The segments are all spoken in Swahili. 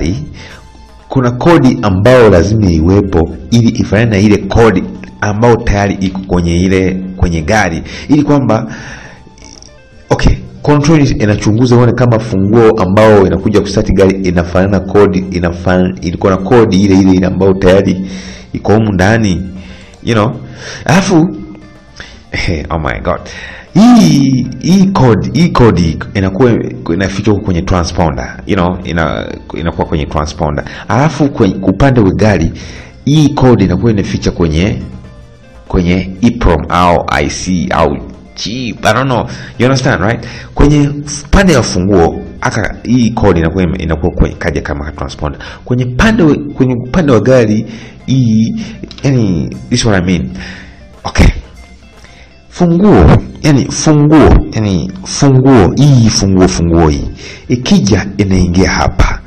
gari kuna kodi ambayo lazima iwepo ili ifanane na ile kodi ambayo tayari iko kwenye gari, ili kwamba okay, control inachunguza uone kama funguo ambao inakuja kustart gari inafanana kodi, ilikuwa na kodi ile ambayo tayari iko humu ndani, you know. Alafu oh my god, hii code inakuwa inafichwa kwenye transponder, you know, inakuwa kwenye transponder. Alafu kwenye upande wa gari hii code inakuwa inaficha kwenye EEPROM au IC au chip, I don't know, you understand right? Kwenye pande ya funguo hii code inakuwa kwenye kaja kama transponder. Kwenye upande wa gari hii, yani this is what I mean. Okay, funguo hii ikija inaingia hapa.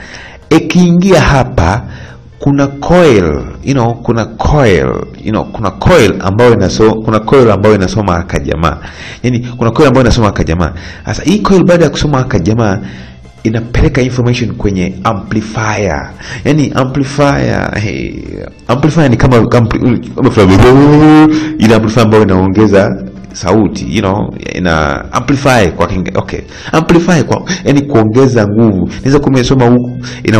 Ikiingia hapa kuna coil, kuna coil ambayo inasoma haraka jamaa. Yani kuna coil ambayo inasoma haraka jamaa. Sasa hii coil baada ya kusoma haraka jamaa inapeleka information kwenye amplifier. Yani amplifier ni kama ile amplifier ambayo inaongeza sauti, ina amplify kwa okay, amplify kwa yani kuongeza nguvu. Naweza kumesoma huku ina